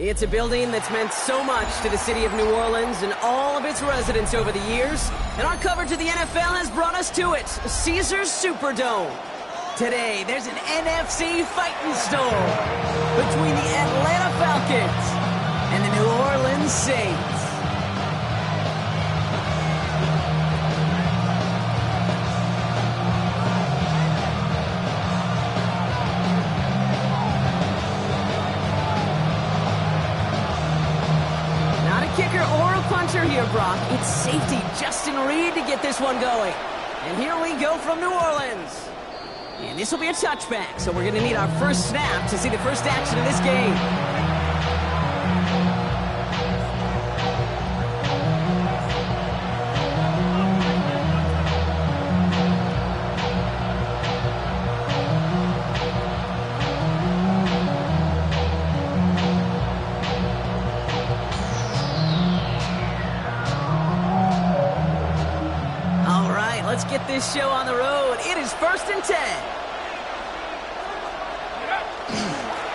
It's a building that's meant so much to the city of New Orleans and all of its residents over the years, and our coverage of the NFL has brought us to it, Caesars Superdome. Today, there's an NFC fighting storm between the Atlanta Falcons and the New Orleans Saints. Kicker or a puncher here, Brock. It's safety Justin Reid to get this one going. And here we go from New Orleans. And this will be a touchback, so we're going to need our first snap to see the first action of this game. Let's get this show on the road. It is 1st and 10.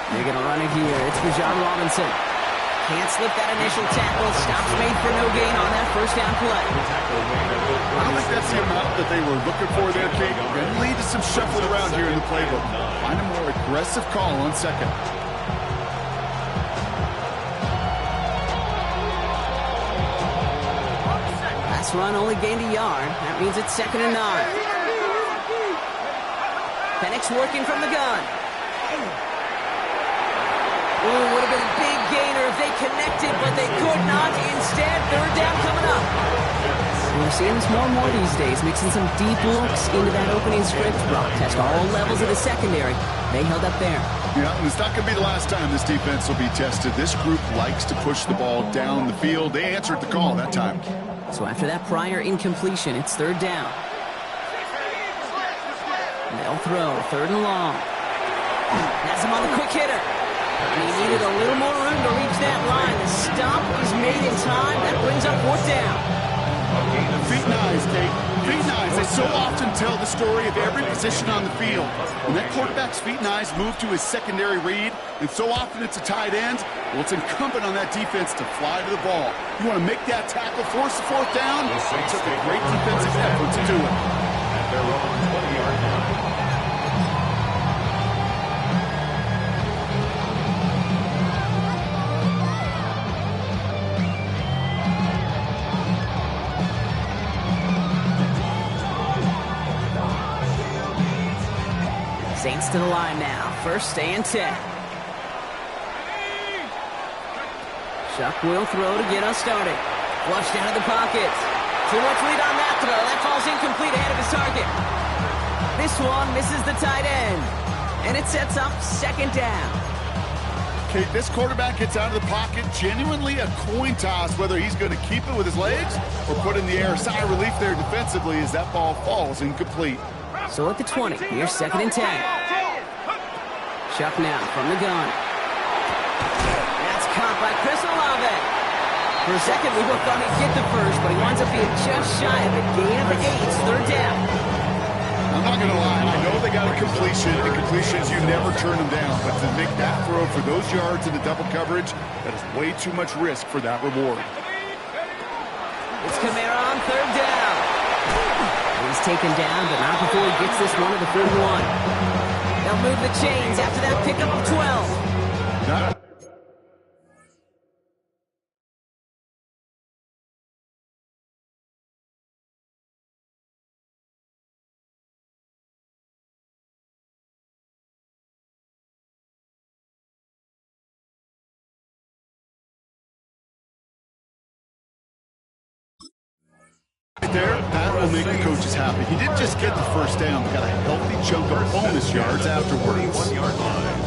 They're going to run it here. It's Bijan Robinson. Can't slip that initial tackle. Stops made for no gain on that first down play. I don't think that's the amount that they were looking for there, Kate. Going to lead to some shuffling around here in the playbook. Find a more aggressive call on second. Run only gained a yard. That means it's 2nd and 9. Penix working from the gun. Ooh, would have been a big gainer if they connected, but they could not. Instead, 3rd down coming up. We're seeing this more and more these days, mixing some deep looks into that opening script. Brock test all levels of the secondary. They held up there. Yeah, and it's not going to be the last time this defense will be tested. This group likes to push the ball down the field. They answered the call that time. So after that prior incompletion, it's 3rd down. They'll throw, 3rd and long. Has him on the quick hitter. And he needed a little more room to reach that line. The stop is made in time. That brings up 4th down. Feet and eyes, Kate. Feet and eyes. They so often tell the story of every position on the field. When that quarterback's feet and eyes move to his secondary read, and so often it's a tight end, well, it's incumbent on that defense to fly to the ball. You want to make that tackle, force the 4th down? It took a great defensive effort to do it. At their own 20-yard line. Saints to the line now. 1st and 10. Chuck will throw to get us started. Flushed out of the pocket. Too much lead on that throw. That falls incomplete ahead of his target. This one misses the tight end. And it sets up 2nd down. Kate, this quarterback gets out of the pocket. Genuinely a coin toss whether he's going to keep it with his legs or put in the air. Sigh of relief there defensively as that ball falls incomplete. So at the 20, here's 2nd and 10. Chuck now from the gun. That's caught by Chris Olave. For a second, we both thought he'd get the first, but he winds up being just shy of a gain of 8. It's 3rd down. I'm not going to lie. I know they got a completion, and completions, you never turn them down. But to make that throw for those yards in the double coverage, that is way too much risk for that reward. It's Kamara on 3rd down. He's taken down, but not before he gets this one to the 41. They'll move the chains after that pickup of 12. There, that will make the coaches happy. He didn't just get the first down, but got a healthy chunk of bonus yards afterwards. 1-yard line.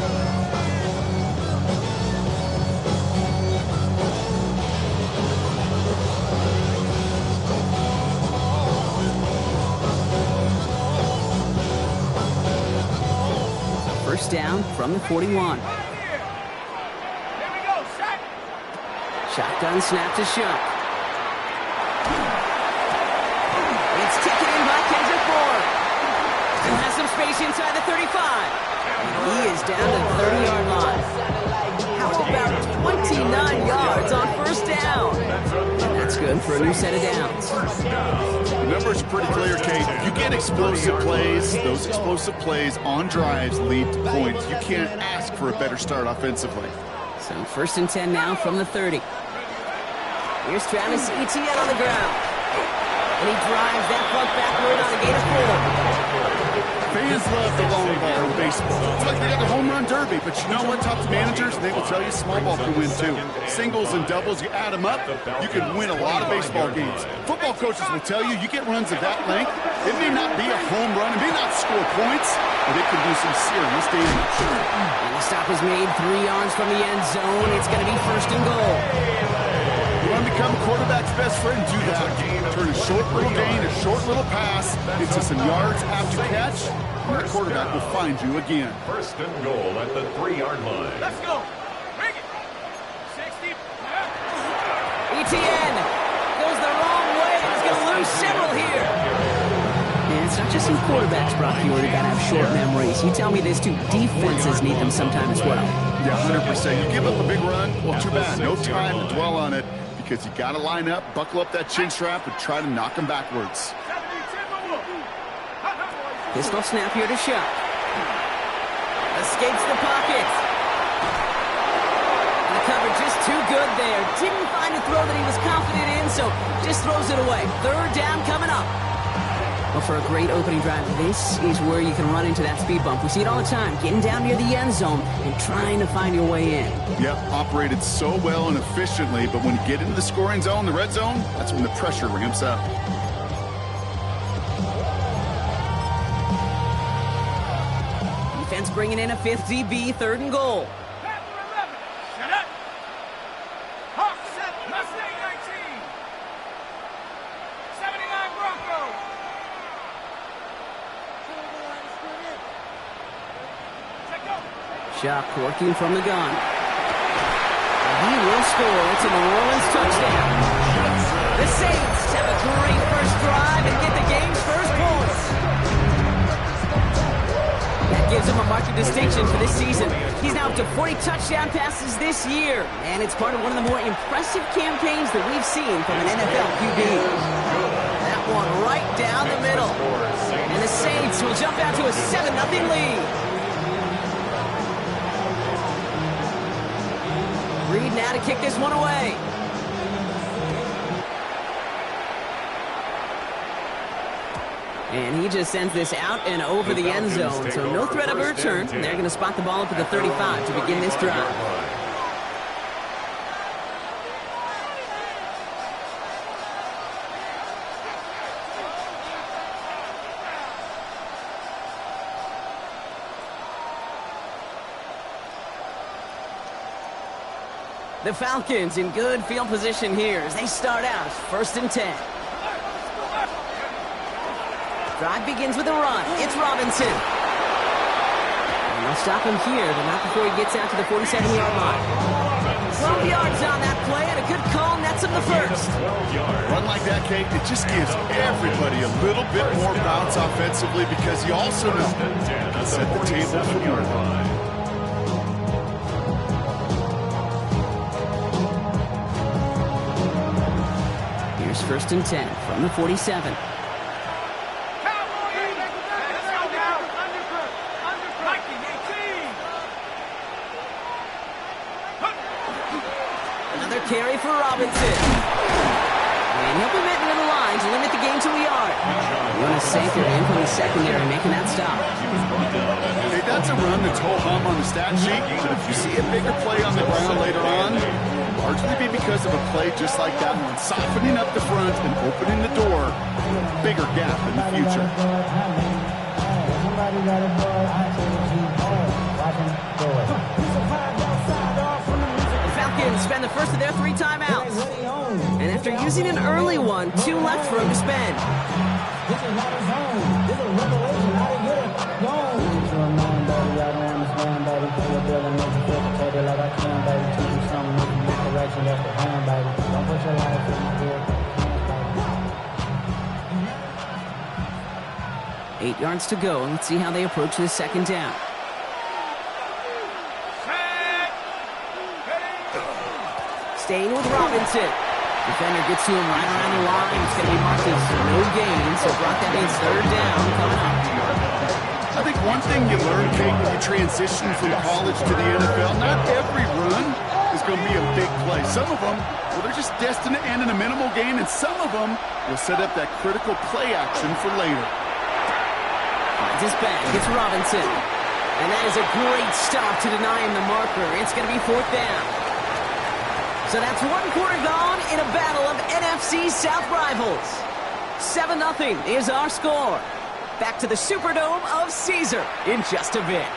First down from the 41. Shotgun snap to Shuck. It's taken in by Kendrick Bourne. Still has some space inside the 35. He is down to the 30-yard line. How about 29 yards on first down. And that's good for a new set of downs. The numbers are pretty clear, Kate. You get explosive plays. Those explosive plays on drives lead to points. You can't ask for a better start offensively. So first and 10 now from the 30. Here's Travis Etienne on the ground. And he drives that puck backward on a gain of 4. Fans love the long ball in baseball. It's like they got the home run derby, but you know what? Talk to managers, and they will tell you small ball can win too. Singles and doubles, you add them up, you can win a lot of baseball games. Football coaches will tell you, you get runs of that length, it may not be a home run, it may not score points, but it can do some serious damage. And the stop is made 3 yards from the end zone. It's going to be first and goal. You want to become a quarterback's best friend, do that. Turn a short little gain, a short little pass into some yards after catch, and the quarterback will find you again. First and goal at the 3-yard line. Let's go. Bring it. 60. Etienne goes the wrong way. He's going to lose several here. And it's not just in quarterbacks, Brock, you got to have short memories. You tell me this too. Defenses need them sometime as well. Yeah, 100%. You give up a big run, well, too bad. No time to dwell on it because you got to line up, buckle up that chin strap, and try to knock them backwards. Pistol snap here to Shuck. Escapes the pocket. And the coverage just too good there. Didn't find a throw that he was confident in, so just throws it away. Third down coming up. Well, for a great opening drive, this is where you can run into that speed bump. We see it all the time, getting down near the end zone and trying to find your way in. Yep, operated so well and efficiently, but when you get into the scoring zone, the red zone, that's when the pressure ramps up. Defense bringing in a 5th DB, 3rd and goal. Shut up. Hawk set. Mustang 19. 79 Broncos. Shuck working from the gun. And he will score. It's a New Orleans touchdown. The Saints have a great first drive and get the game's first points. That gives him a mark of distinction for this season. He's now up to 40 touchdown passes this year. And it's part of one of the more impressive campaigns that we've seen from an NFL QB. That one right down the middle. And the Saints will jump out to a 7-0 lead. Reed now to kick this one away. And he just sends this out and over the end zone. So no threat of a return. They're going to spot the ball up at the 35 to begin this drive. The Falcons in good field position here as they start out first and 10. Drive begins with a run. It's Robinson. And they'll stop him here, but not before he gets out to the 47-yard line. 12 yards on that play, and a good call nets him the first. Run like that, Kate, it just gives everybody a little bit more bounce offensively because you also know you set the table for the yard line. Here's first and 10 from the 47. Another carry for Robinson. And he'll be met near the line to limit the game to a yard. Jonas Sanker in from the secondary making that stop. Hey, that's a run that's ho-hum on the stat sheet, but if you see a bigger play on the ground later on, largely be because of a play just like that one, softening up the front and opening the door, bigger gap in the future. The Falcons spend the first of their 3 timeouts. And after using an early one, 2 left for him to spend. Eight yards to go. Let's see how they approach this second down. Staying with Robinson. Defender gets to him right around the line. It's going to be marked as no gain, so Brock, that means third down coming up. I think one thing you learn, Kate, when you transition from college to the NFL, not every run is going to be a big play. Some of them, well, they're just destined to end in a minimal gain, and some of them will set up that critical play action for later. Finds his back. It's Robinson. And that is a great stop to deny him the marker. It's going to be fourth down. So that's one quarter gone in a battle of NFC South rivals. 7-0 is our score. Back to the Superdome of Caesar in just a bit.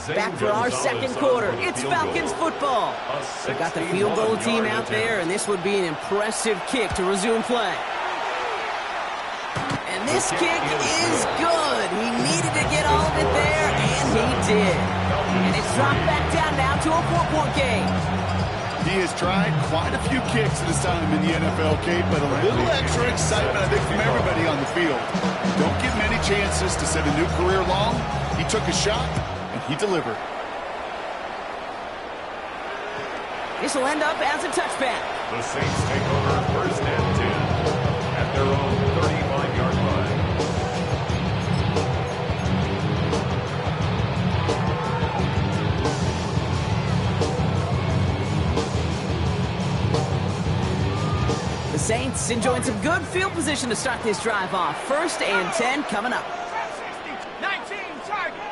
Back for our second quarter. It's Falcons football. We've got the field goal team out there, and this would be an impressive kick to resume play. And this kick is good. He needed to get all of it there, and he did. And it's dropped back down now to a 4-point game. He has tried quite a few kicks at his time in the NFL, Kate, but a little extra excitement, I think, from everybody on the field. Don't get many chances to set a new career long. He took a shot. He delivered. This will end up as a touchback. The Saints take over first and 10 at their own 35-yard line. The Saints enjoying some good field position to start this drive off. First and 10 coming up. 19, target.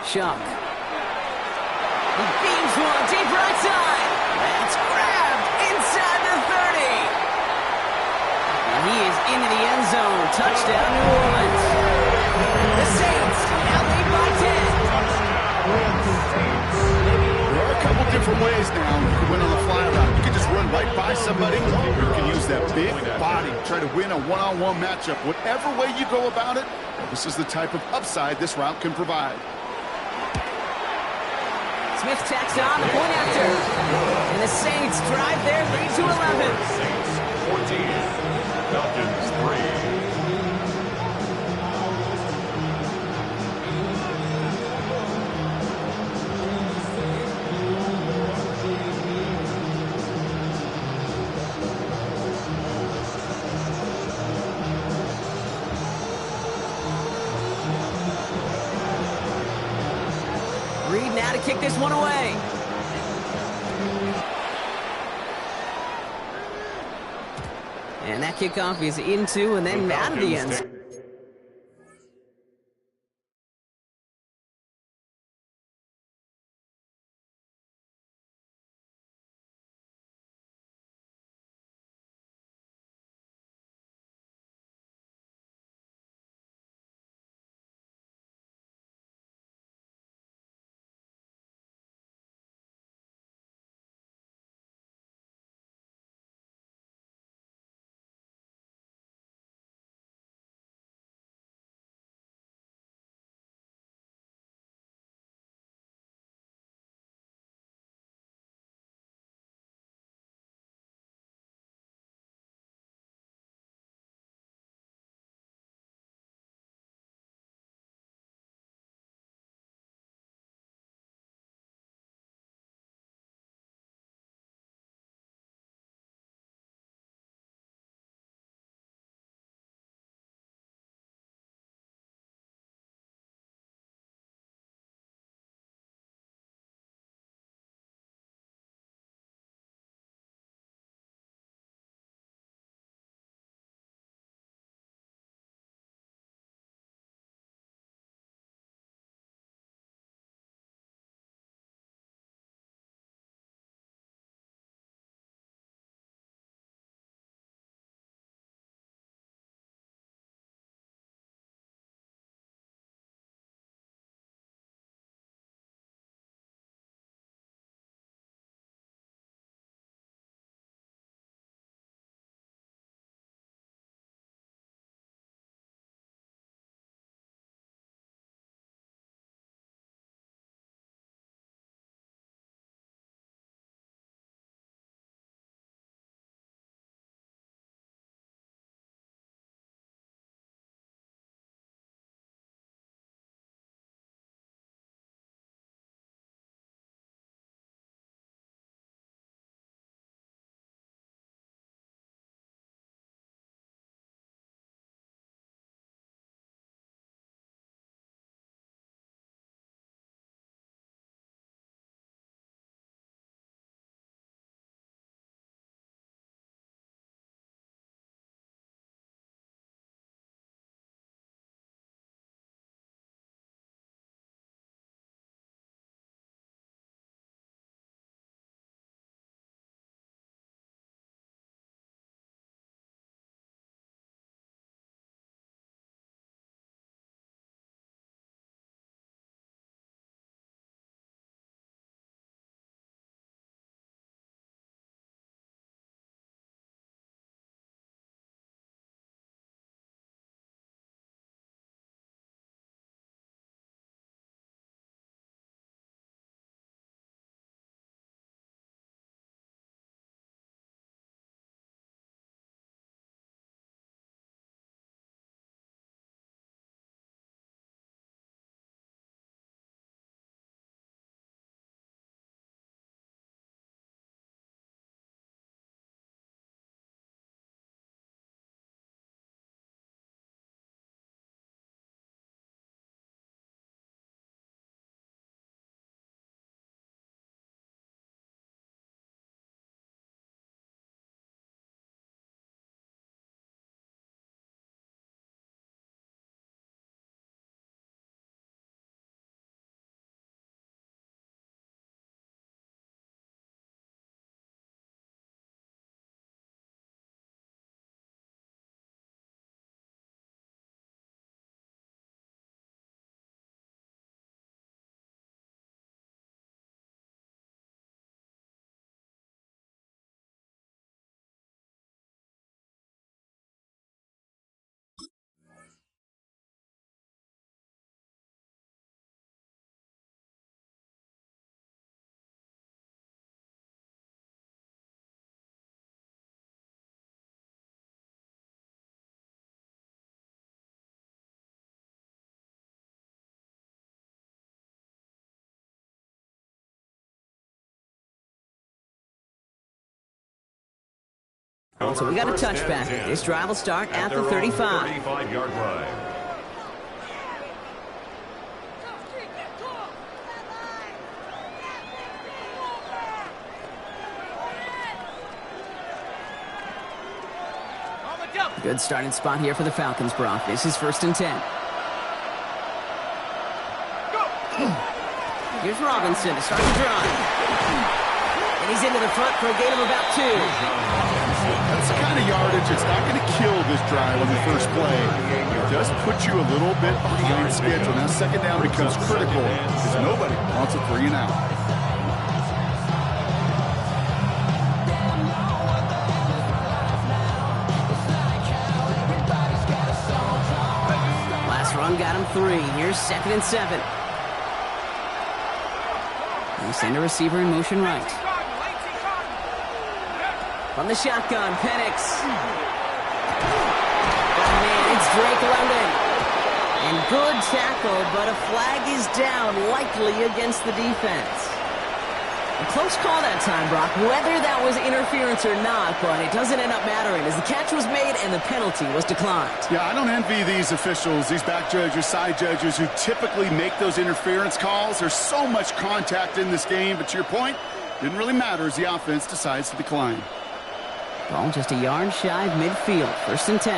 Shuck. He beams one deep right side. That's grabbed inside the 30. And he is into the end zone. Touchdown, New Orleans. The Saints now lead by 10. There are a couple different ways now you can win on the fly route. You can just run right by somebody, or you can use that big body, try to win a one-on-one matchup. Whatever way you go about it, this is the type of upside this route can provide. Smith tacks on the point after. And the Saints drive their lead to 11. Saints 14, Falcons 3. Reed now to kick this one away. And that kickoff is into and then out of the end zone. So we got a touchback. This drive will start at the 35. 35-yard line. Good starting spot here for the Falcons, Brock. This is 1st and 10. Here's Robinson to start the drive. And he's into the front for a gain of about 2. That's the kind of yardage that's not going to kill this drive on the first play. It does put you a little bit behind schedule. Now 2nd down becomes critical because nobody wants a 3 and out. Run got him 3. Here's 2nd and 7. They send a receiver in motion right. From the shotgun, Penix. Oh, man, it's Drake London. And good tackle, but a flag is down, likely against the defense. A close call that time, Brock, whether that was interference or not, but it doesn't end up mattering as the catch was made and the penalty was declined. Yeah, I don't envy these officials, these back judges, side judges who typically make those interference calls. There's so much contact in this game, but to your point, didn't really matter as the offense decides to decline. Ball just a yard shy of midfield, 1st and 10.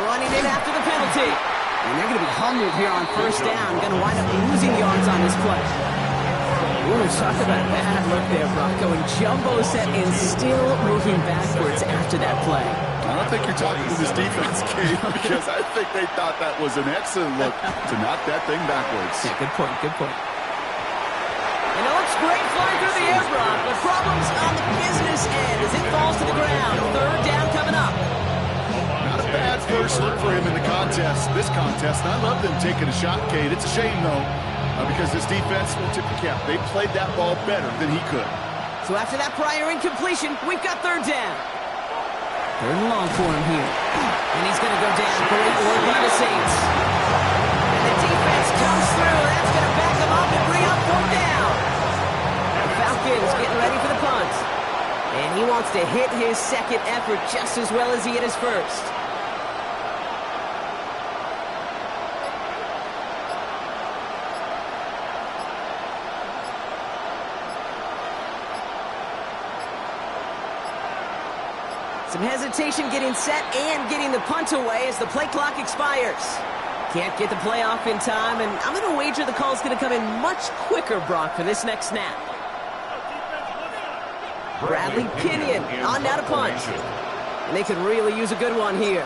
Running in after the penalty. And they're going to be humbled here on 1st down. Going to wind up losing yards on this play. Ooh, talk about a bad look there, Brock. Going jumbo set and still moving backwards after that play. I don't think you're talking to this defense, Kate, because I think they thought that was an excellent look to knock that thing backwards. Yeah, good point, good point. And it looks great flying through the air, Brock, but problems on the business end as it falls to the ground. 3rd down coming up. Not a bad first look for him in the contest. This contest, and I love them taking a shot, Kate. It's a shame, though, because this defense will tip the cap. They played that ball better than he could. So after that prior incompletion, we've got 3rd down. 3rd and long for him here. And he's going to go down. Great work by the Saints. And the defense comes through. That's going to back them up and bring up 4th down. The Falcons getting ready for the punt. And he wants to hit his 2nd effort just as well as he hit his 1st. Some hesitation getting set and getting the punt away as the play clock expires. Can't get the play off in time, and I'm going to wager the call is going to come in much quicker, Brock, for this next snap. Bradley Pinion on now to punt. And they could really use a good one here.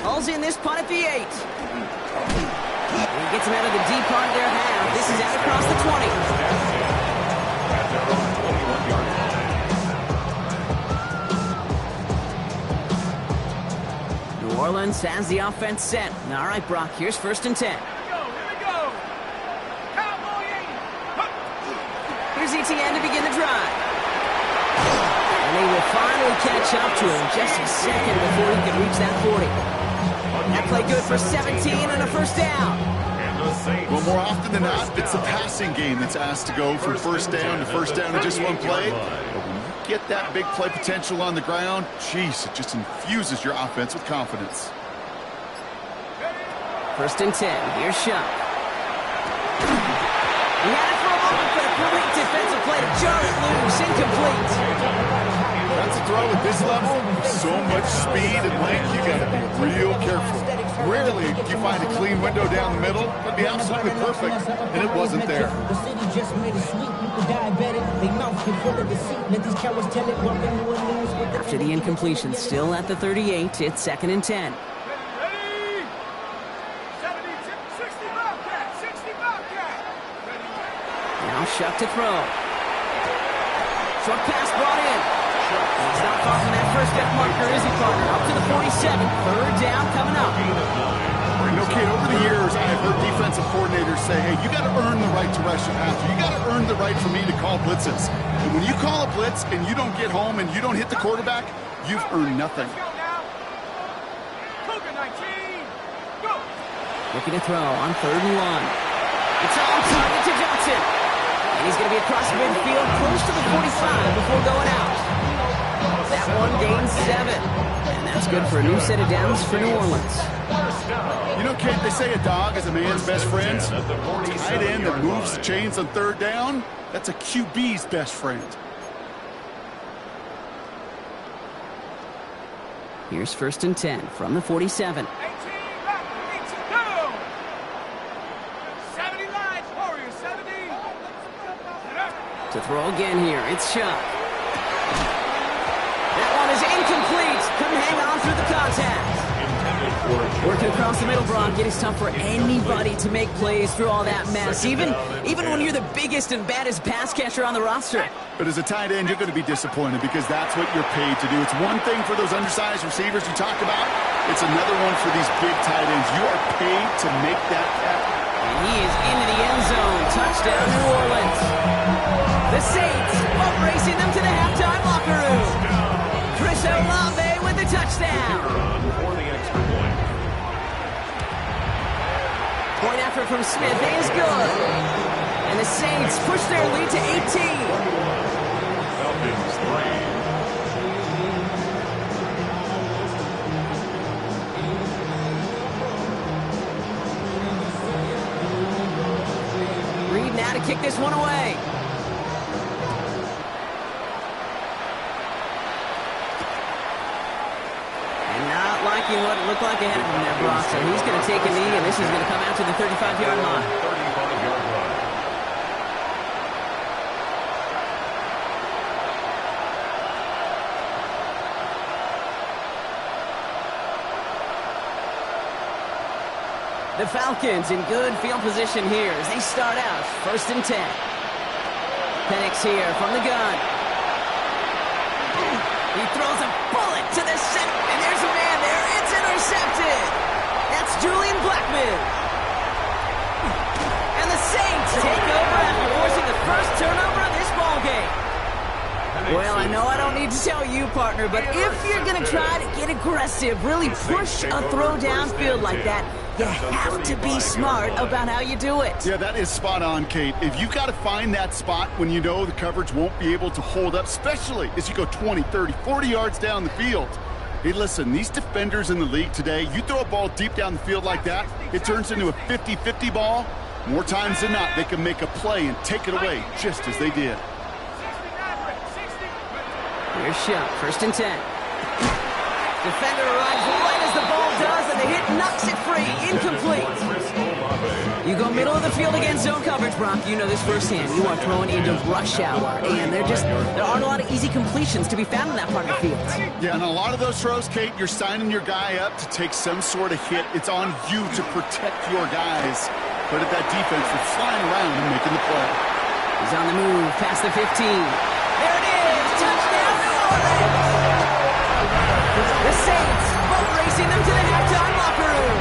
Hauls in this punt at the 8. And he gets him out of the deep part of their half. This is out across the 20. New Orleans has the offense set. All right, Brock, here's 1st and 10. Here's ETN to begin the drive. And they will finally catch up to him just a second before he can reach that 40. That play good for 17 and a 1st down. Well, more often than not, it's the passing game that's asked to go from 1st down to 1st down in just one play. But when you get that big play potential on the ground, geez, it just infuses your offense with confidence. 1st and 10. Here's Shuck. He had it for a moment, but a great defensive play to jar it loose. Incomplete. That's a throw at this level. So much speed and length, you got to be real careful. Rarely you find a clean window down the middle. It'd be absolutely perfect, and it wasn't there. After the incompletion, still at the 38, it's 2nd and 10. Now Shuck to throw. Short pass brought in. He's not far from that 1st step marker, is he, partner? Up to the 47. 3rd down coming up. You know, Kate, over the years, I've heard defensive coordinators say, hey, you got to earn the right to rush your passer. You got to earn the right for me to call blitzes. And when you call a blitz and you don't get home and you don't hit the quarterback, you've earned nothing. Looking to throw on 3rd and 1. It's all target to Johnson. And he's going to be across midfield close to the 45 before going out. That one gains 7. And that's good for a new set of downs for New Orleans. You know, Kate, they say a dog is a man's best friend. Tight end that moves the chains on 3rd down, that's a QB's best friend. Here's 1st and 10 from the 47. 18 back, 82. 70 lines, Warriors, 70. To throw again here, it's Shuck. That one is incomplete. Couldn't hang on through the contact. Working across the middle, Brock. It is tough for anybody to make plays through all that mess, even when you're the biggest and baddest pass catcher on the roster. But as a tight end, you're going to be disappointed because that's what you're paid to do. It's one thing for those undersized receivers you talked about. It's another one for these big tight ends. You are paid to make that catch. And he is into the end zone. Touchdown, New Orleans. The Saints boat racing them to the halftime locker room. Chris Olave with the touchdown. For the extra point. Point effort from Smith is good. And the Saints push their lead to 18. Falcons 3. Reed now to kick this one away. And not liking what it looked like ahead of him there, Brock. So he's going to take a knee, and this is going to come out to the 35-yard line. 35-yard line. The Falcons in good field position here as they start out 1st and 10. Penix here from the gun. He throws a bullet to the center, and there's a man there. It's intercepted. That's Julian Blackmon. And the Saints take over after forcing the first turnover of this ballgame. Well, I know I don't need to tell you, partner, but if you're going to try to get aggressive, really push a throw downfield like that, you have to be smart about how you do it. Yeah, that is spot on, Kate. If you've got to find that spot when you know the coverage won't be able to hold up, especially as you go 20, 30, 40 yards down the field. Hey, listen, these defenders in the league today, you throw a ball deep down the field like that, it turns into a 50-50 ball. More times than not, they can make a play and take it away just as they did. Here's Shuck, 1st and 10. Defender arrives right as the ball does, and the hit knocks it free. Incomplete. You go middle of the field against zone coverage, Brock. You know this firsthand. You are throwing into rush hour, and there aren't a lot of easy completions to be found in that part of the field. Yeah, and a lot of those throws, Kate, you're signing your guy up to take some sort of hit. It's on you to protect your guys. But at that defense, they're flying around and making the play. He's on the move, past the 15. There it is! Touchdown, New Orleans! The Saints boat racing them to the halftime locker room.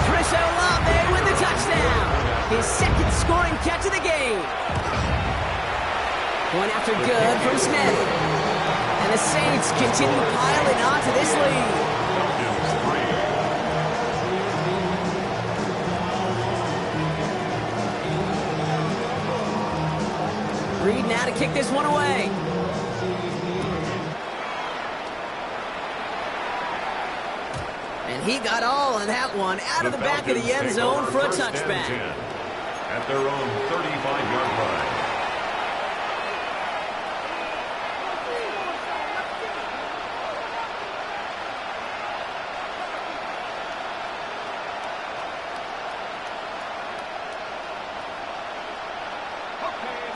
Chris Olave with the touchdown. His 2nd scoring catch of the game. Going after good from Smith. And the Saints continue piling on to this lead. Reed now to kick this one away. And he got all of that one out of the back of the end zone for a touchback. At their own 35-yard line.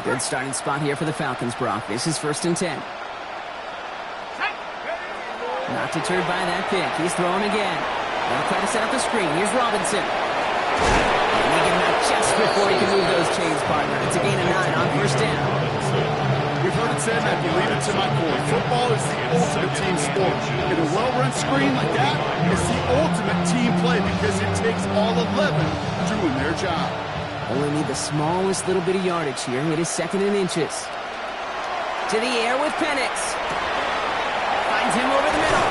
Good starting spot here for the Falcons, Brock. This is 1st and 10. Not deterred by that pick. He's throwing again. They'll try to set up the screen. Here's Robinson. And they get him out just before he can move those chains, partner. It's a gain of 9 on 1st down. We've heard it said, and I believe it to my core. Football is the ultimate team sport. In a well-run screen like that, it's the ultimate team play because it takes all 11 doing their job. Only need the smallest little bit of yardage here. It is 2nd and inches. To the air with Penix. Finds him over the middle.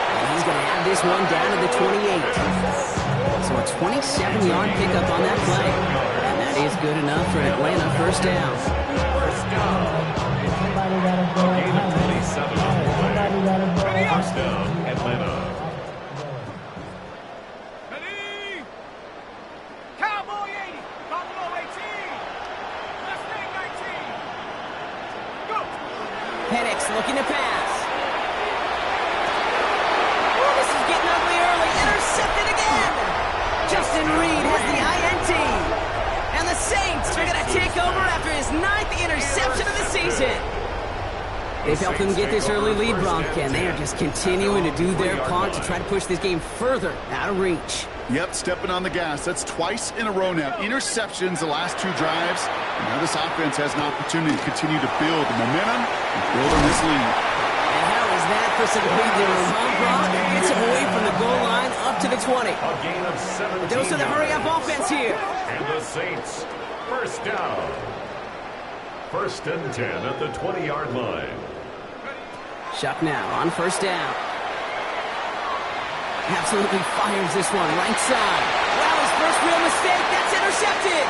And he's going to have this one down to the 28. So a 27-yard pickup on that play. And that is good enough for an Atlanta first down. First down. A gain of 27 on the play. First down, Atlanta. Ready? Cowboy 80. Buffalo 18. Mustang 19. Go. Penix looking to pass. Oh, this is getting ugly early. Intercepted again. Justin Reed has the INT. And the Saints are going to take over after his 9th interception of the season. They've helped them get this early lead, Bronk, and they are just continuing to do their part to try to push this game further out of reach. Yep, stepping on the gas. That's twice in a row now. Interceptions the last 2 drives. And now this offense has an opportunity to continue to build the momentum and build on this lead. And how is that for some breathing room, huh, Bronk? Gets him away from the goal line up to the 20. A gain of 17 But those are the hurry-up offense here. And the Saints, first down. First and 10 at the 20-yard line. Shuck now on first down. Absolutely fires this one right side. Wow, his first real mistake. That's intercepted.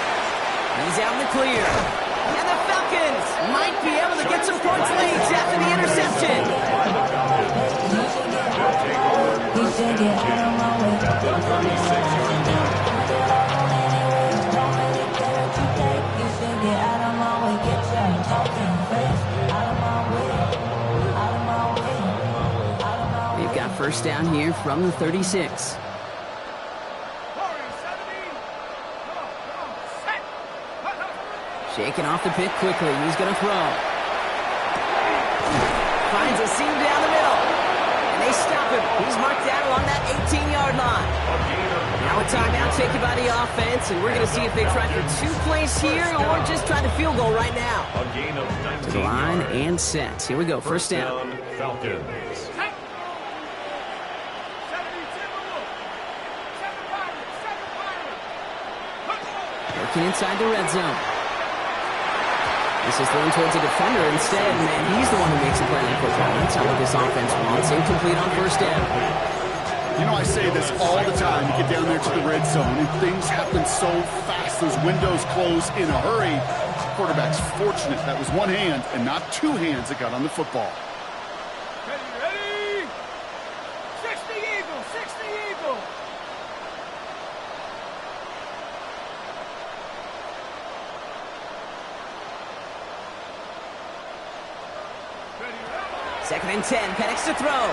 He's out in the clear. And the Falcons might be able to get some points leads after the interception. At the 36-yard line. They've got first down here from the 36. Shaking off the pick quickly. He's going to throw. Finds a seam down the middle. And they stop him. He's marked out along that 18-yard line. Now a timeout taken by the offense, and we're going to see if they try for 2 plays here or just try the field goal right now. A gain of 19 To the line yards. and set. Here we go. First down. Falcons. Working inside the red zone. This is thrown towards a defender instead. Man, he's the one who makes a play on football. That's not what this offense wants. Incomplete on first down. You know, I say this all the time. You get down there to the red zone, and things happen so fast. Those windows close in a hurry. Quarterback's fortunate that was one hand and not 2 hands that got on the football. Ready? 60 Eagle, 60 Eagle. Second and 10. Penix to throw.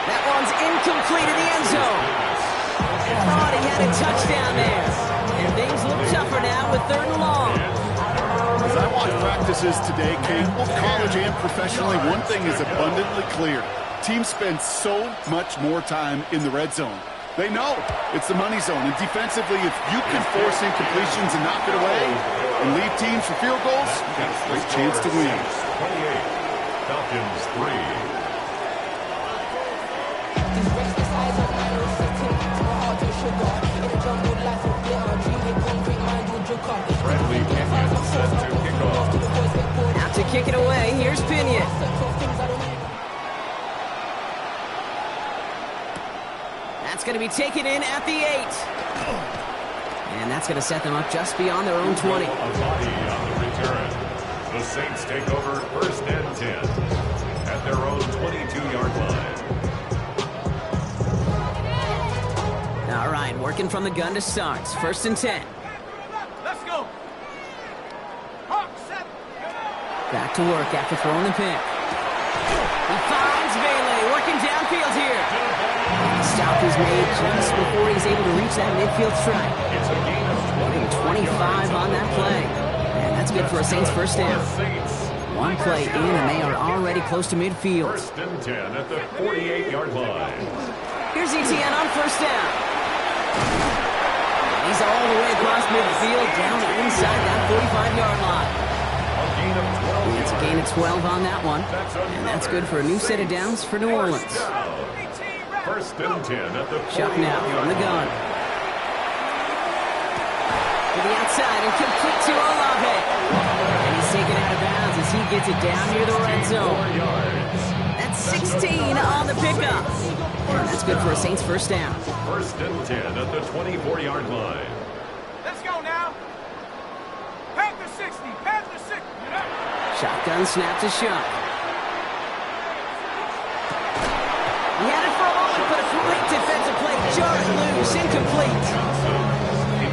That one's incomplete in the end zone. Thought he had a touchdown there. And things look tougher now with 3rd and long. As I watch practices today, Kate, both college and professionally, one thing is abundantly clear. Teams spend so much more time in the red zone. They know it's the money zone. And defensively, if you can force incompletions and knock it away and lead teams for field goals, you got a great chance to win. 28. Falcons 3. Bradley Pinion set to kick off. Out to kick it away. Here's Pinion. That's going to be taken in at the 8. And that's going to set them up just beyond their own 20. A body on the return. The Saints take over first and 10 at their own 22-yard line. All right, working from the gun to start. First and 10. Let's go. Hawk 7. Back to work after throwing the pick. He finds Bailey working downfield here. The stop is made just before he's able to reach that midfield strike. It's a gain of 25 on that play. And that's good for a Saints first down. Saints. One play in, and they are already close to midfield. First and 10 at the 48-yard line. Here's Etienne on first down. He's all the way across midfield, down inside that 45-yard line. A gain of 12 It's a gain of 12 on that one, and that's good for a new set of downs for New Orleans. First and 10 at the Chuck now from the gun. To the outside and complete to Olave. And he's taken out of bounds as he gets it down near the red zone. That's 16 on the pickup. And that's good for a Saints first down. First and 10 at the 24-yard line. Let's go now. Panther 60. Panther 60. Shotgun snap to Shuck. He had it for a moment, but a great defensive play. Jarred loose, incomplete.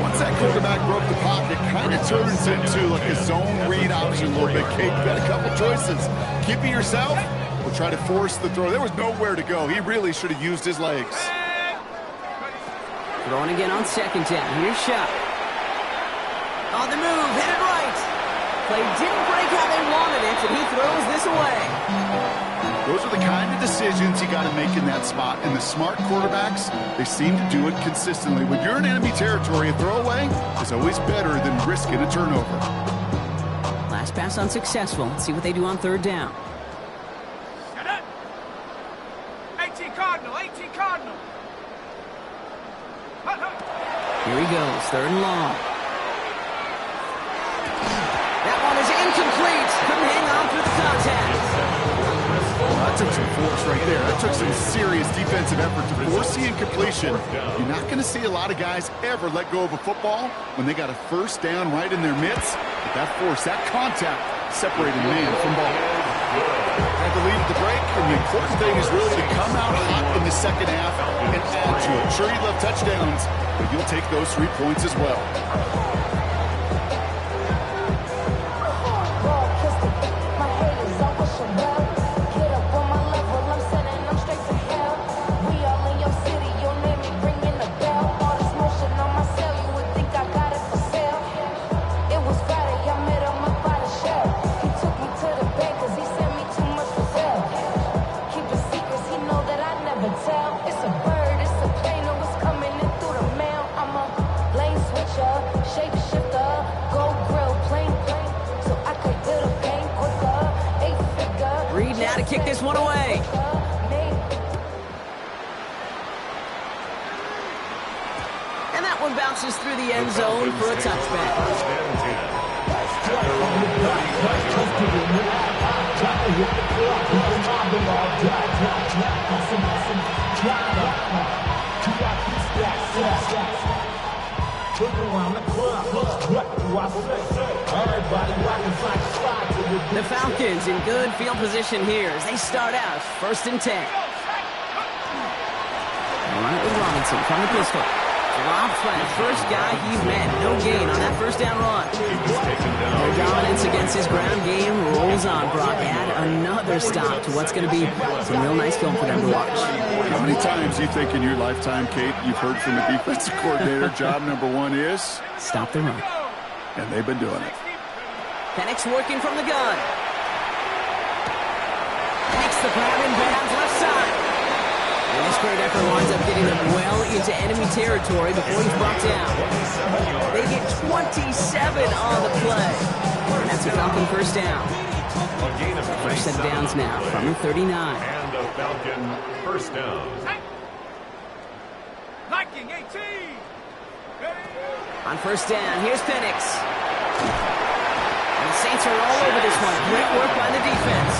Once that quarterback broke the pocket, it kind of turns into like a zone read option a little bit, Kate. You've got a couple choices. Keep it yourself or try to force the throw. There was nowhere to go. He really should have used his legs. Throwing again on second down. Here's Shuck. On the move, headed right. Play didn't break how they wanted it, and he throws this away. Those are the kind of decisions you got to make in that spot. And the smart quarterbacks, they seem to do it consistently. When you're in enemy territory, a throwaway is always better than risking a turnover. Last pass unsuccessful. Let's see what they do on third down. 18 Cardinal. 18 Cardinal. Here he goes, third and long. That one is incomplete. Couldn't hang on through the contact. That took some force right there. That took some serious defensive effort to force the incompletion. You're not going to see a lot of guys ever let go of a football when they got a first down right in their midst. But that force, that contact, separated man from ball. Had to lead at the break, and the important thing is really to come out hot in the second half and add to it. Sure, you love touchdowns, but you'll take those 3 points as well. Kick this one away. And that one bounces through the end zone for a touchback. The Falcons in good field position here as they start out first and 10. All right, with Robinson from the pistol. Dropped by the first guy he's met. No gain on that first down run. Their dominance against his ground game rolls on. Brock, add another stop to what's going to be some real nice film for them to watch. How many times do you think in your lifetime, Kate, you've heard from a defensive coordinator, job number 1 is? Stop the run. And they've been doing it. Penix working from the gun. Makes the grab in bounds left side. And this great effort winds up getting them well into enemy territory before he's brought down. They get 27 on the play. And that's a Falcon first down. First set of downs now from the 39. And a Falcon first down. Viking 18. On first down, here's Penix. And the Saints are all over this one. Great work by the defense.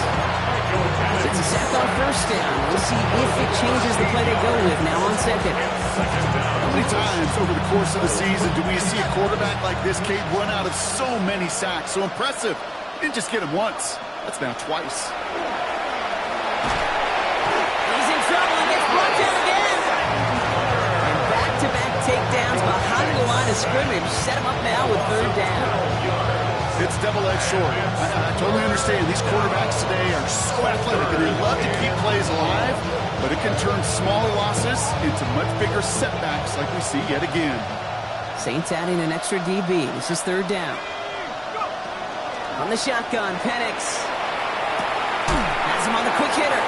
It's a sack on first down. We'll see if it changes the play they go with now on second. How many times over the course of the season do we see a quarterback like this, Kate, run out of so many sacks? So impressive. He didn't just get him once. That's now twice. He's in trouble and gets brought down again. And back-to-back takedowns behind the line of scrimmage set him up now with third down. It's double-edged sword. I totally understand. These quarterbacks today are so athletic, and they love to keep plays alive, but it can turn smaller losses into much bigger setbacks like we see yet again. Saints adding an extra DB. This is third down. On the shotgun, Penix. Has him on the quick hitter.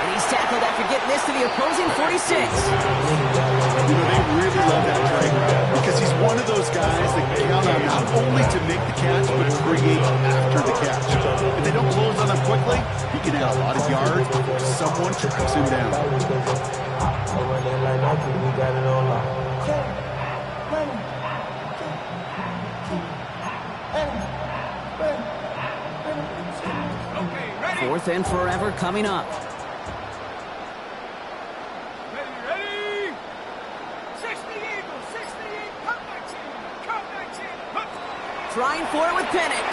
And he's tackled after getting this to the opposing 46. You know, they really love that play because he's one of those guys that count on not only to make the catch, but create after the catch. If they don't close on him quickly, he can add a lot of yards before someone tracks him down. Fourth and forever coming up. trying for it with Penix.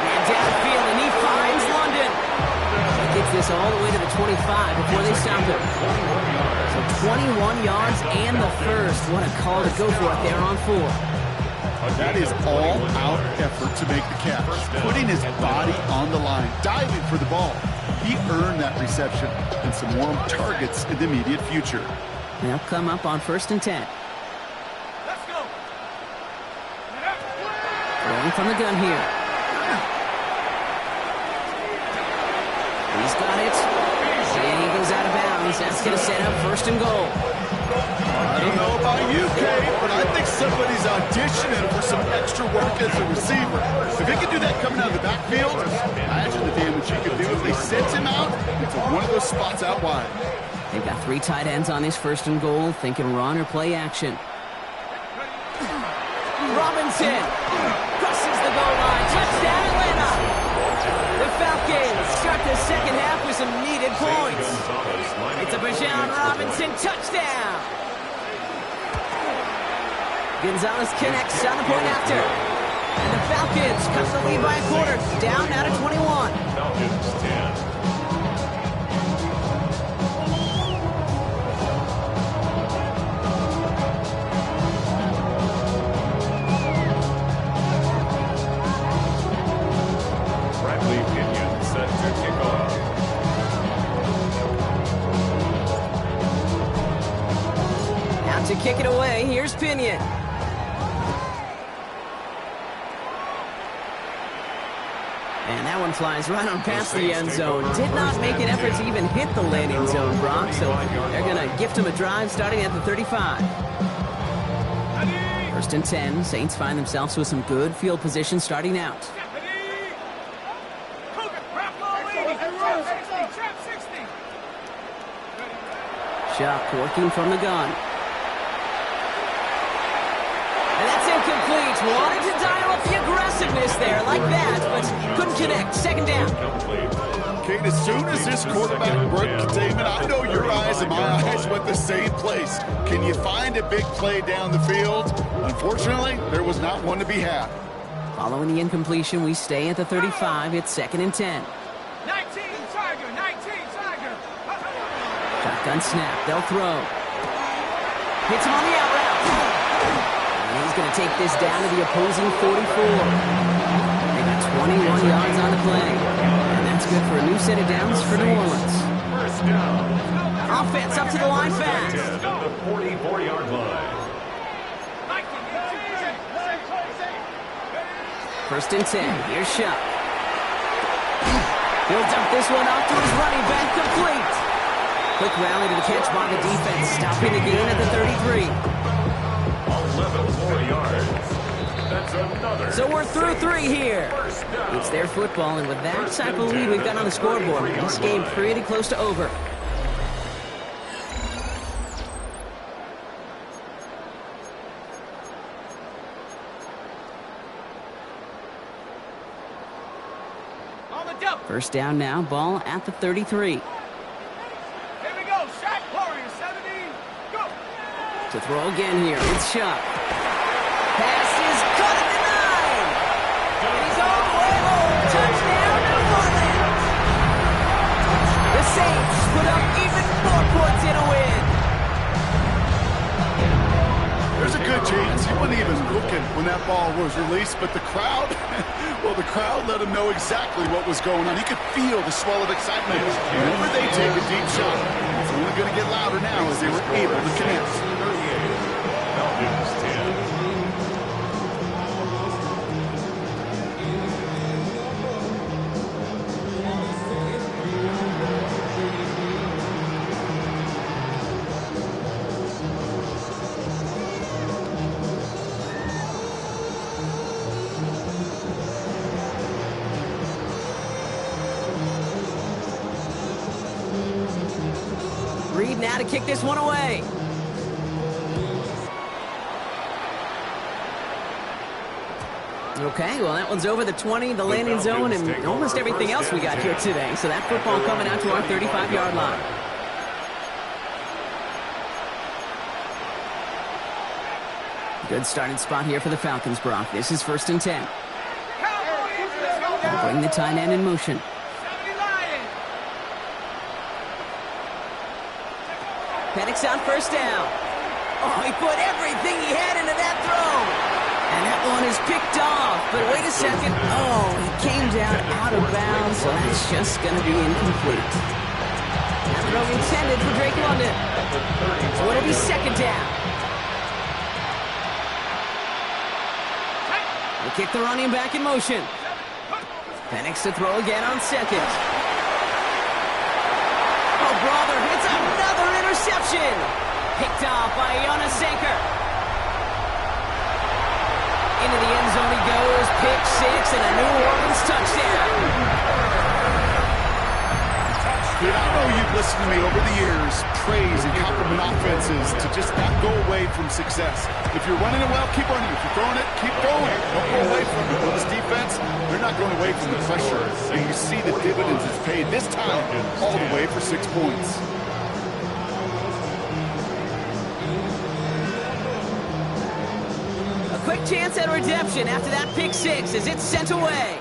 And downfield, and he finds London. He gets this all the way to the 25 before they stop him. So 21 yards and the first. What a call to go for it there on 4. That is all-out effort to make the catch. Putting his body on the line, diving for the ball. He earned that reception and some more targets in the immediate future. They'll come up on 1st and 10. Let's go. Throwing from the gun here. He's got it. And he goes out of bounds. That's going to set up 1st and goal. I don't know about you, Kate, but I think somebody's auditioning for some extra work as a receiver. If he can do that coming out of the backfield, imagine the damage he could do if they sent him out into one of those spots out wide. They've got 3 tight ends on this 1st and goal, thinking run or play action. Robinson crosses the goal line. Touchdown, Atlanta. The Falcons start the second half with some needed points. It's a Bijan Robinson touchdown. Gonzalez connects on the point after. And the Falcons cut the lead by a quarter. Down now to 21. Falcons 10. Bradley Pinion set to kick off. Out to kick it away. Here's Pinion. And that one flies right on past the end zone. Did not make an effort to even hit the landing zone, Brock. So they're going to gift him a drive starting at the 35. 1st and 10. Saints find themselves with some good field position starting out. Shuck working from the gun. And that's incomplete. Wanted to dial up the aggressiveness there like that, but couldn't connect. 2nd down. Kate, as soon as this quarterback broke containment, I know your eyes and my eyes went the same place. Can you find a big play down the field? Unfortunately, there was not one to be had. Following the incompletion, we stay at the 35. It's 2nd and 10. 19 Tiger, 19 Tiger. Shotgun snap. They'll throw. Hits him on the out route. And he's going to take this down to the opposing 44. They got 21 yards on the play. And that's good for a new set of downs for New Orleans. First down. Offense up to the line fast. At the 44-yard line. 1st and 10. Here's Shuck. He'll dump this one off to his running back, complete. Quick rally to the catch by the defense, stopping the gain at the 33. 11 more yards. That's another. So we're through 3 here. It's their football, and with that type of lead we've got on the scoreboard, this game pretty close to over. On the double. 1st down now, ball at the 33. Here we go. Shaq Warrior 70. Go. To throw again here, it's Shuck. Pass is cut at the 9. And he's all the way home. Touchdown, New Orleans. The Saints put up even more points in a win. There's a good chance he wasn't even looking when that ball was released, but the crowd, well, the crowd let him know exactly what was going on. He could feel the swell of excitement. Whenever they take a deep shot, it's only going to get louder now as they were able to connect. 38. Falcons 10. Reed now to kick this one away. Okay, well, that one's over the 20, the landing zone, and almost everything else we got here today. So that football coming out to our 35-yard line. Good starting spot here for the Falcons, Brock. This is 1st and 10. They'll bring the tight end in motion. Penix on 1st down. Oh, he put everything he had into that throw. And that one is picked off. But wait a second. Oh, he came down out of bounds, so that's just going to be incomplete. That throw intended for Drake London. So it'll be 2nd down. They kick the running back in motion. Penix to throw again on 2nd. Oh, brother, it's another interception. Picked off by Jonas Sanker. Into the end zone he goes. Pick 6 and a New Orleans touchdown. I know you've listened to me over the years, praise and compliment offenses to just not go away from success. If you're running it well, keep running. If you're throwing it, keep throwing it. Don't go away from it. Well, this defense, they're not going away from the pressure. And you see the dividends it's paid this time all the way for 6 points. A quick chance at redemption after that pick 6 as it's sent away.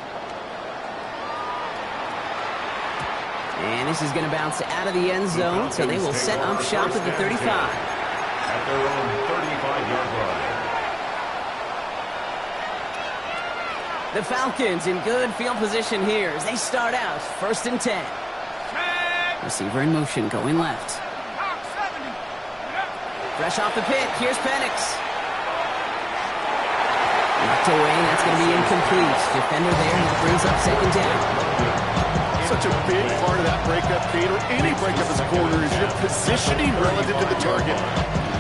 And this is going to bounce out of the end zone, so they will set up shop at the 35. At their own 35-yard line. The Falcons in good field position here as they start out 1st and 10. Receiver in motion, going left. Fresh off the pick, here's Penix. Knocked away, that's going to be incomplete. Defender there, and that brings up 2nd down. Such a big part of that breakup, Kate, or any breakup as a corner, is your positioning relative to the target.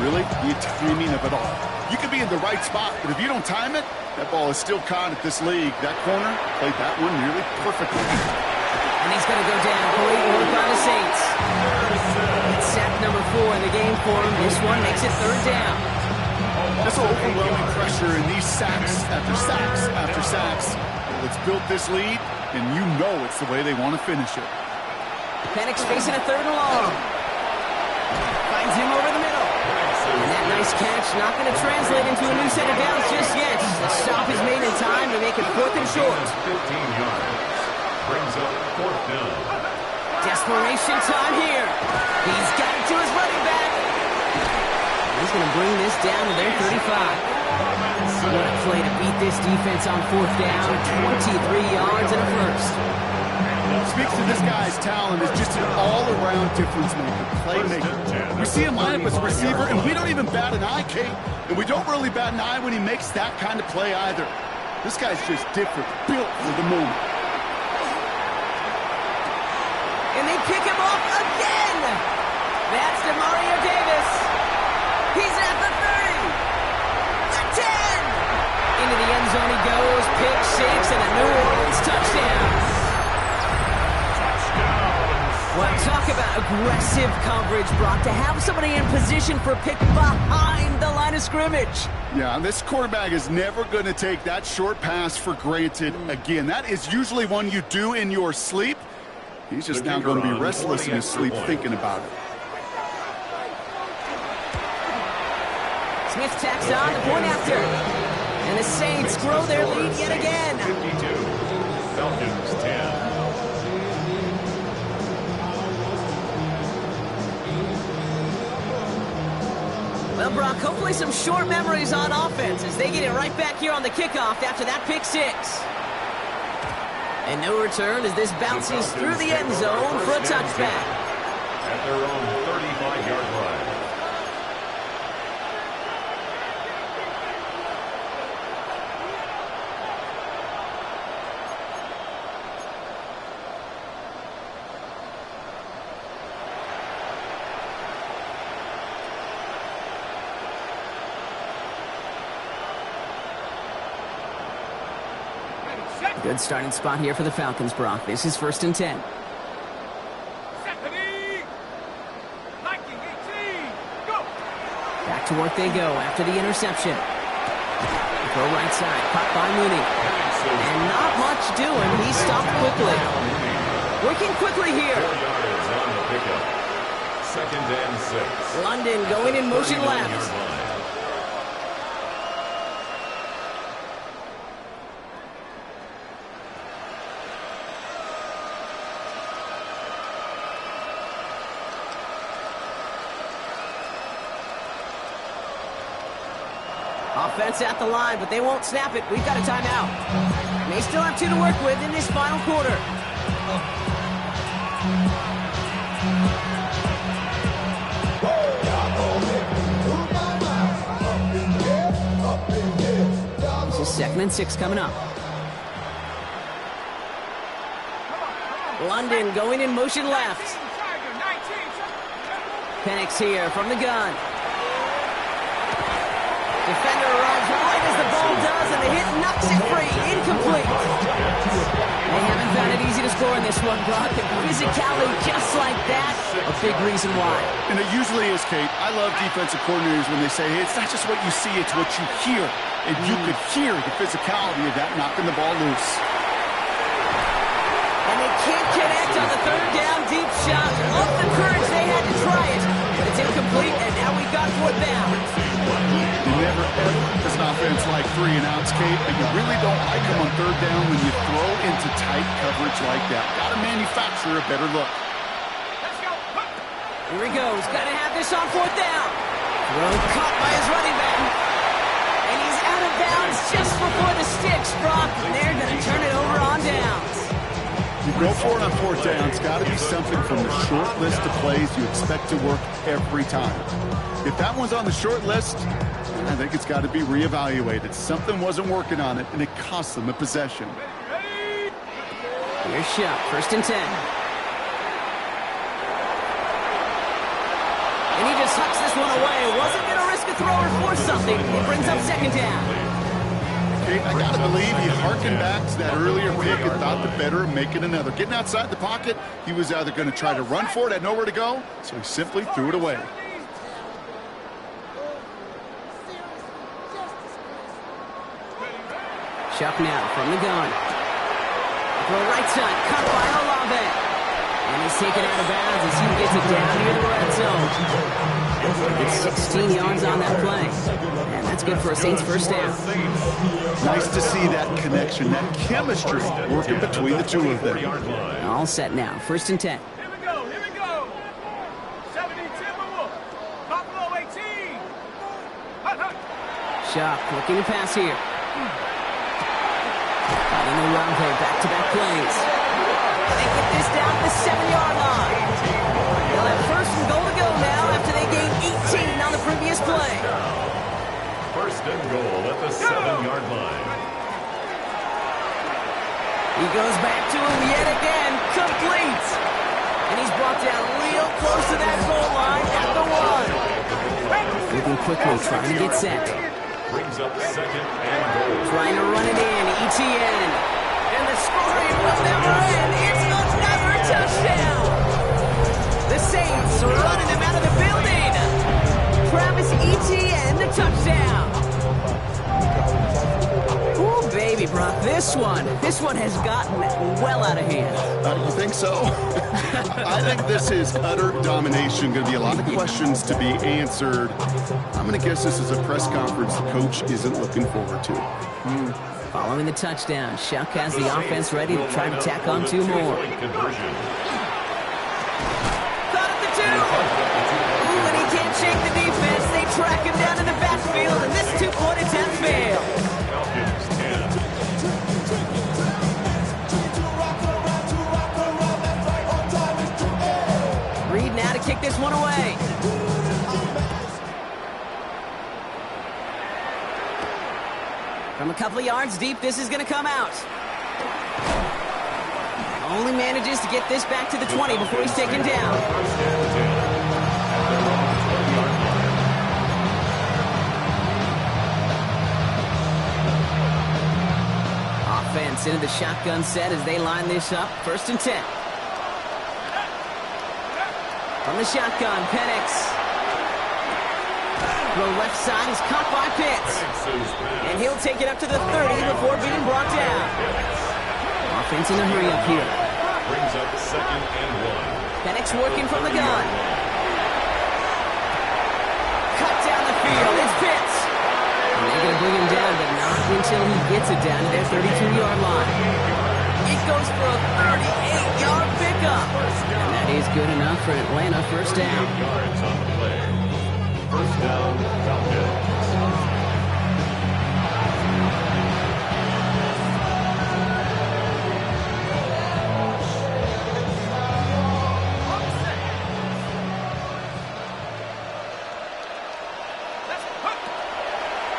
Really, the timing of it all. You could be in the right spot, but if you don't time it, that ball is still caught at this league. That corner played that one nearly perfectly. And he's going to go down. Great work by the Saints. It's sack number 4 in the game for him. This one makes it 3rd down. That's overwhelming pressure in these sacks after sacks after sacks. It's built this lead, and you know it's the way they want to finish it. Penix facing a 3rd and long. Finds him over the middle. And that nice catch not going to translate into a new set of downs just yet. The stop is made in time to make it 4th and short. 15 yards. Brings up 4th down. Desperation time here. He's got it to his running back. He's going to bring this down to their 35. What a play to beat this defense on 4th down. 23 yards and a first. Speaks to this guy's talent as just an all-around difference maker, playmaker. We see him line up as a receiver, and we don't even bat an eye, Kate. And we don't really bat an eye when he makes that kind of play either. This guy's just different, built for the moment. And they pick him off again. That's DeMario Davis. He's at the 30. The 10. Into the end zone he goes. Pick 6 and a New Orleans touchdown. Well, talk about aggressive coverage, Brock. To have somebody in position for a pick behind the line of scrimmage. Yeah, this quarterback is never going to take that short pass for granted again. That is usually one you do in your sleep. He's just now going to be restless in his sleep thinking about it. Smith tacks on the point after. And the Saints grow their lead yet again. 52. Falcons 10. Well, Brock, hopefully some short memories on offense as they get it right back here on the kickoff after that pick 6. And no return as this bounces through the end zone for a touchback. At their own 35-yard line. Good starting spot here for the Falcons, Brock. This is 1st and 10. Back to work they go after the interception. Throw right side, caught by Mooney. And not much doing. He stopped quickly. Working quickly here. 4 yards on the pickup. 2nd and 6. London going in motion left. Offense at the line, but they won't snap it. We've got a timeout. They still have 2 to work with in this final quarter. This is 2nd and 6 coming up. London going in motion left. Penix here from the gun. Defender runs right as the ball does, and the hit knocks it free. Incomplete. They haven't found it easy to score in this one, Brock. And physicality just like that, a big reason why. And it usually is, Kate. I love defensive coordinators when they say, hey, it's not just what you see, it's what you hear. And you could hear the physicality of that knocking the ball loose. And they can't connect on the 3rd down deep shot. Love the courage they had to try it, but it's incomplete, and now we've got 4th down. You never ever as an offense like 3 and outs, Kate, but you really don't like them on 3rd down when you throw into tight coverage like that. Got to manufacture a better look. Here he goes. Got to have this on 4th down. Throw caught by his running back. And he's out of bounds just before the sticks, Brock. And they're going to turn it over on downs. You go for it on 4th down. It's got to be something from the short list of plays you expect to work every time. If that one's on the short list, I think it's got to be reevaluated. Something wasn't working on it, and it cost them a possession. Here's Shuck, 1st and 10. And he just hucks this one away. Wasn't going to risk a throw or force something. It brings up 2nd down. Kate, I got to believe he harkened back to that earlier pick and thought the better of making another. Getting outside the pocket, he was either going to try to run for it, had nowhere to go, so he simply threw it away. Shuck now from the gun. Throw right side, cut by Olave. And he's taken out of bounds as he gets it down near the red zone. It's 16 yards on that play. And that's good for a Saints 1st down. Nice to see that connection, that chemistry working between the 2 of them. All set now, 1st and 10. Here we go, here we go. 70 Timberwolves. Buffalo 18. Hut, hut. Shuck looking to pass here. Fighting the run play, back-to-back plays. They get this down to the 7-yard line. They'll have 1st and goal to go now after they gained 18 on the previous play. 1st and goal at the 7-yard line. He goes back to him yet again, complete. And he's brought down real close to that goal line at the 1. Moving quickly, trying to get set. Brings up 2nd and goal. Trying to run it in, ETN. And the scoring will never end. It's another touchdown. The Saints running him out of the building. Travis Etienne, the touchdown. Ooh, baby, Brock, this one has gotten well out of hand. You think so? I think this is utter domination. Going to be a lot of questions to be answered. I'm going to guess this is a press conference the coach isn't looking forward to. Following the touchdown, Shuck has the offense ready to try to tack on 2 more. Caught at the 2. Ooh, and he can't shake the defense. They track him down in the backfield, and this 2-point attempt failed. Falcons 10. Reed now to kick this one away. From a couple of yards deep, this is going to come out. Only manages to get this back to the 20 before he's taken down. 1st and 10. Offense into the shotgun set as they line this up. 1st and 10. From the shotgun, Penix. The left side is caught by Pitts. And he'll take it up to the 30 before being brought down. Offense in a hurry up here. Brings up 2nd and 1. Penix working from the gun. Cut down the field. It's Pitts. And they're going to bring him down, but not until he gets it down to their 32-yard line. It goes for a 38-yard pickup. And that is good enough for Atlanta. 1st down. 8 yards on the play. 1st down, Falcons.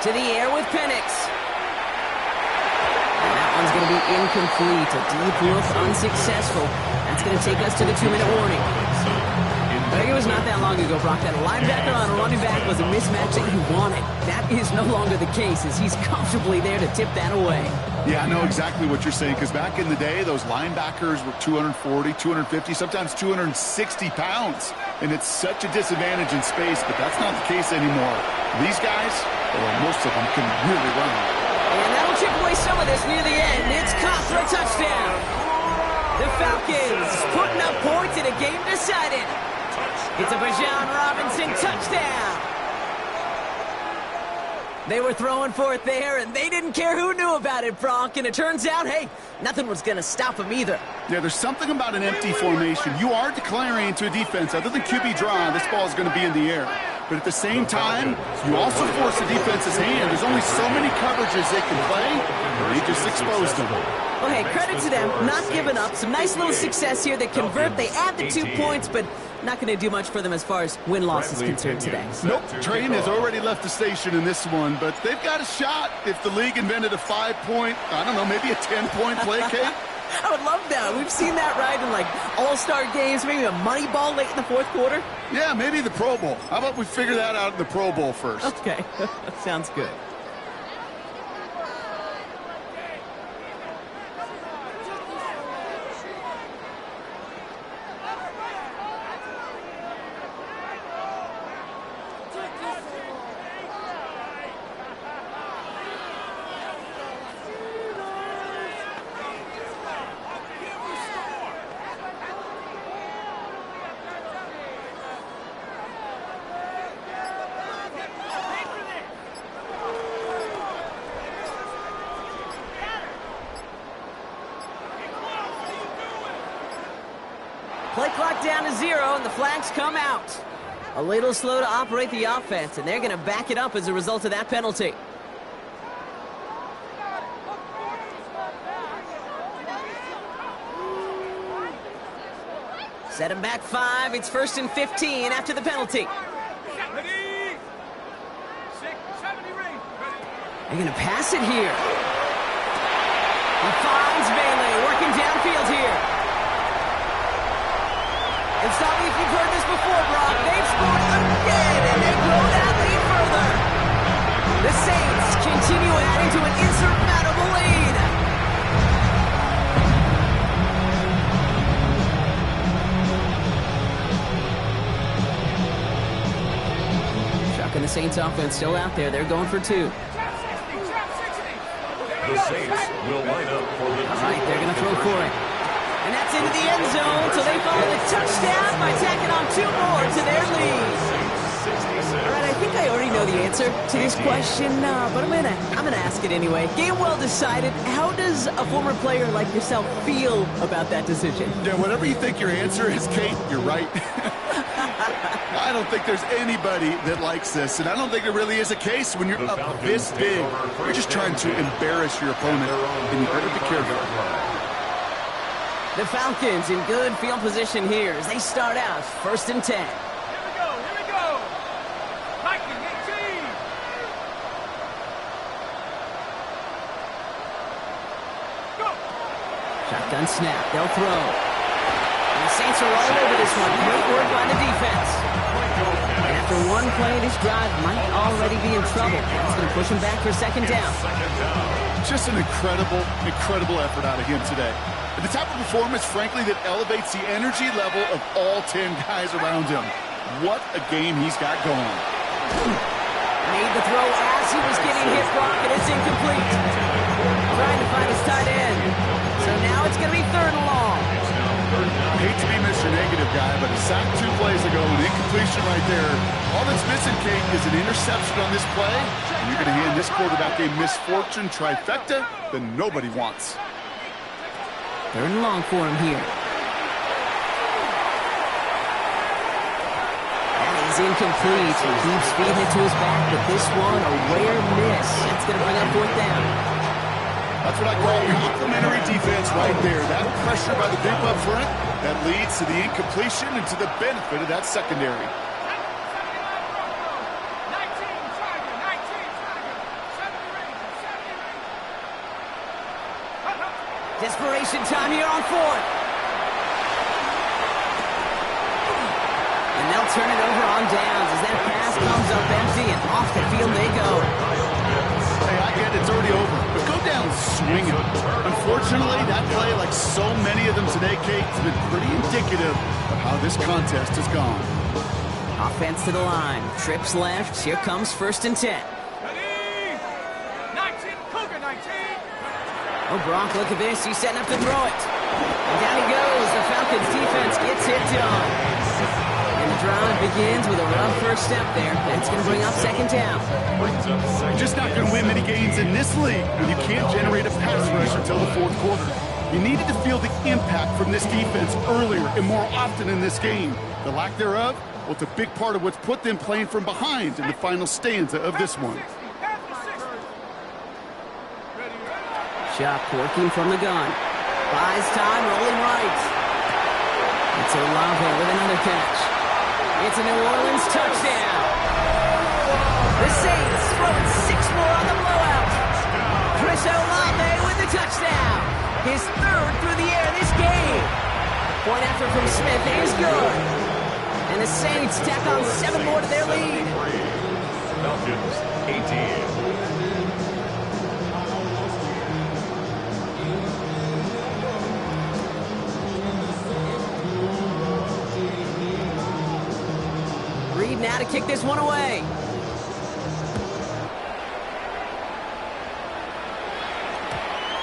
To the air with Penix. And that one's going to be incomplete. A deep look, unsuccessful. That's going to take us to the 2-minute warning. I think it was not that long ago, Brock, that a linebacker on a running back was a mismatch that you wanted. That is no longer the case, as he's comfortably there to tip that away. Yeah, I know exactly what you're saying, because back in the day, those linebackers were 240, 250, sometimes 260 pounds. And it's such a disadvantage in space, but that's not the case anymore. These guys, well, most of them can really run. And that'll chip away some of this near the end. It's caught for a touchdown. The Falcons putting up points in a game decided. It's a Bijan Robinson touchdown. They were throwing for it there, and they didn't care who knew about it, Bronk. And it turns out, hey, nothing was going to stop them either. Yeah, there's something about an empty formation. You are declaring to a defense, other than QB draw, this ball is going to be in the air. But at the same time, you also force the defense's hand. There's only so many coverages they can play, and they just exposed them. Well, hey, credit to them, not giving up. Some nice little success here. They convert, they add the 2 points, but not going to do much for them as far as win-loss is concerned today. Nope, train has already left the station in this one, but they've got a shot if the league invented a 5-point, I don't know, maybe a 10-point play, Kate. I would love that. We've seen that, right, in like all-star games, maybe a money ball late in the fourth quarter. Yeah, maybe the Pro Bowl. How about we figure that out in the Pro Bowl first? Okay, sounds good. Play clock down to 0, and the flags come out. A little slow to operate the offense, and they're going to back it up as a result of that penalty. Set him back 5. It's 1st and 15 after the penalty. They're going to pass it here. He finds Bailey working downfield here. It's not like you've heard this before, Brock. They've scored again, and they grow that lead further. The Saints continue adding to an insurmountable lead. Chuck and the Saints offense still out there. They're going for 2. The Saints will line up for the All right, they're going to throw for it. And that's into the end zone, so they follow the touchdown by tacking on 2 more to their lead. All right, I think I already know the answer to this question, but I'm gonna ask it anyway. Game well decided. How does a former player like yourself feel about that decision? Yeah, whatever you think your answer is, Kate, you're right. I don't think there's anybody that likes this, and I don't think there really is a case when you're up this big. You're just trying to embarrass your opponent, and you better be careful. The Falcons in good field position here as they start out 1st and 10. Here we go. Viking 18. Go. Shotgun snap, they'll throw. And the Saints are all over this one. Great work by the defense. And after one play, this drive might already be in trouble. That's going to push him back for 2nd down. Just an incredible effort out of him today. The type of performance, frankly, that elevates the energy level of all 10 guys around him. What a game he's got going. Made the throw as he was getting hit, Brock, and it's incomplete. Trying to find his tight end. So now it's going to be 3rd and long. I hate to be Mr. Negative guy, but a sack 2 plays ago, an incompletion right there. All that's missing, Kate, is an interception on this play, and you're going to hand this quarterback a misfortune trifecta that nobody wants. 3rd and long for him here. That is incomplete. He keeps feeding it to his back, but this one, a rare miss. That's going to bring up 4th down. That's what I call complimentary defense right there. That pressure by the group up front, that leads to the incompletion and to the benefit of that secondary. Desperation time here on fourth. And they'll turn it over on downs as that pass comes up empty and off the field they go. Hey, I get it's already over, but go down swinging. Unfortunately, that play, like so many of them today, Kate, has been pretty indicative of how this contest has gone. Offense to the line. Trips left. Here comes 1st and 10. Ready? 19, Cougar 19. Oh, Brock, look at this. He's setting up to throw it. And down he goes. The Falcons defense gets it done. And the drive begins with a rough first step there. That's going to bring up 2nd down. You're just not going to win many games in this league when you can't generate a pass rush until the 4th quarter. You needed to feel the impact from this defense earlier and more often in this game. The lack thereof, well, it's a big part of what's put them playing from behind in the final stanza of this one. Chuck working from the gun. Buys time, rolling right. It's Olave with another catch. It's a New Orleans touchdown. The Saints throwing 6 more on the blowout. Chris Olave with the touchdown. His 3rd through the air this game. Point effort from Smith is good. And the Saints tack on 7 more to their lead. Falcons 18. Reed now to kick this one away.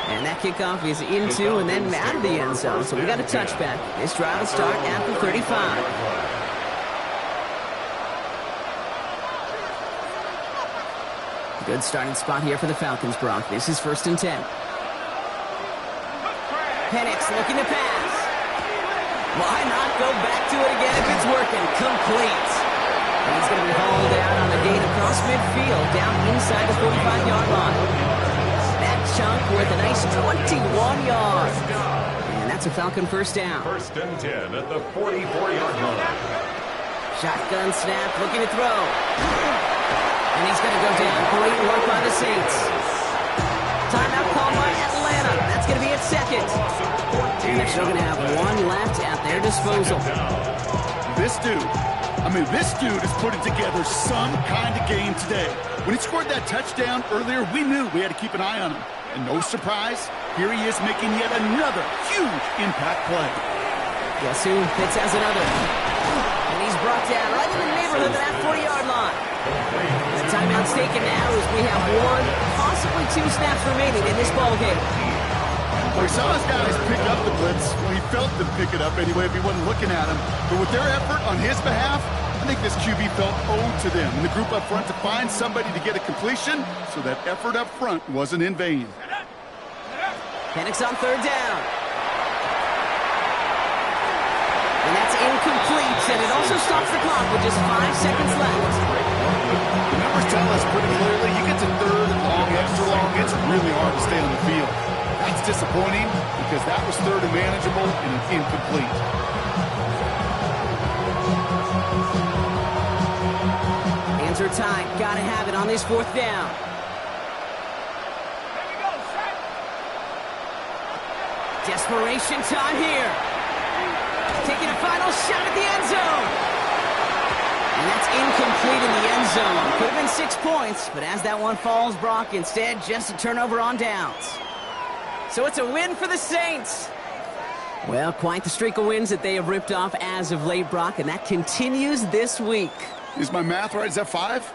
And that kickoff is into and then out of the end zone. So we got a touchback. This drive will start at the 35. Good starting spot here for the Falcons, Brock. This is 1st and 10. Penix looking to pass. Why not go back to it again if it's working? Complete. And he's going to be hauled out on a gain across midfield, down inside the 45-yard line. That chunk worth a nice 21 yards. And that's a Falcon 1st down. 1st and 10 at the 44-yard line. Shotgun snap, looking to throw. And he's going to go down. Great work by the Saints. Timeout called by Atlanta. That's going to be its 2nd. And they're still going to have 1 left at their disposal. This dude is putting together some kind of game today. When he scored that touchdown earlier, we knew we had to keep an eye on him. And no surprise, here he is making yet another huge impact play. Guess who? Pitts has another. And he's brought down right in the neighborhood of that 40-yard line. The timeout's taken now as we have 1, possibly 2 snaps remaining in this ballgame. Well, he saw his guys pick up the blitz. Well, he felt them pick it up anyway if he wasn't looking at him. But with their effort on his behalf, I think this QB felt owed to them and the group up front to find somebody to get a completion, so that effort up front wasn't in vain. Penix on 3rd down. And that's incomplete, and it also stops the clock with just 5 seconds left. The numbers tell us pretty clearly, you get to 3rd and long, extra long, it's really hard to stay on the field. That's disappointing because that was 3rd and manageable and an incomplete. Hands are tied. Gotta have it on this 4th down. Desperation time here. Taking a final shot at the end zone. And that's incomplete in the end zone. Could have been 6 points, but as that one falls, Brock, instead just a turnover on downs. So it's a win for the Saints. Well, quite the streak of wins that they have ripped off as of late, Brock, and that continues this week. Is my math right? Is that 5?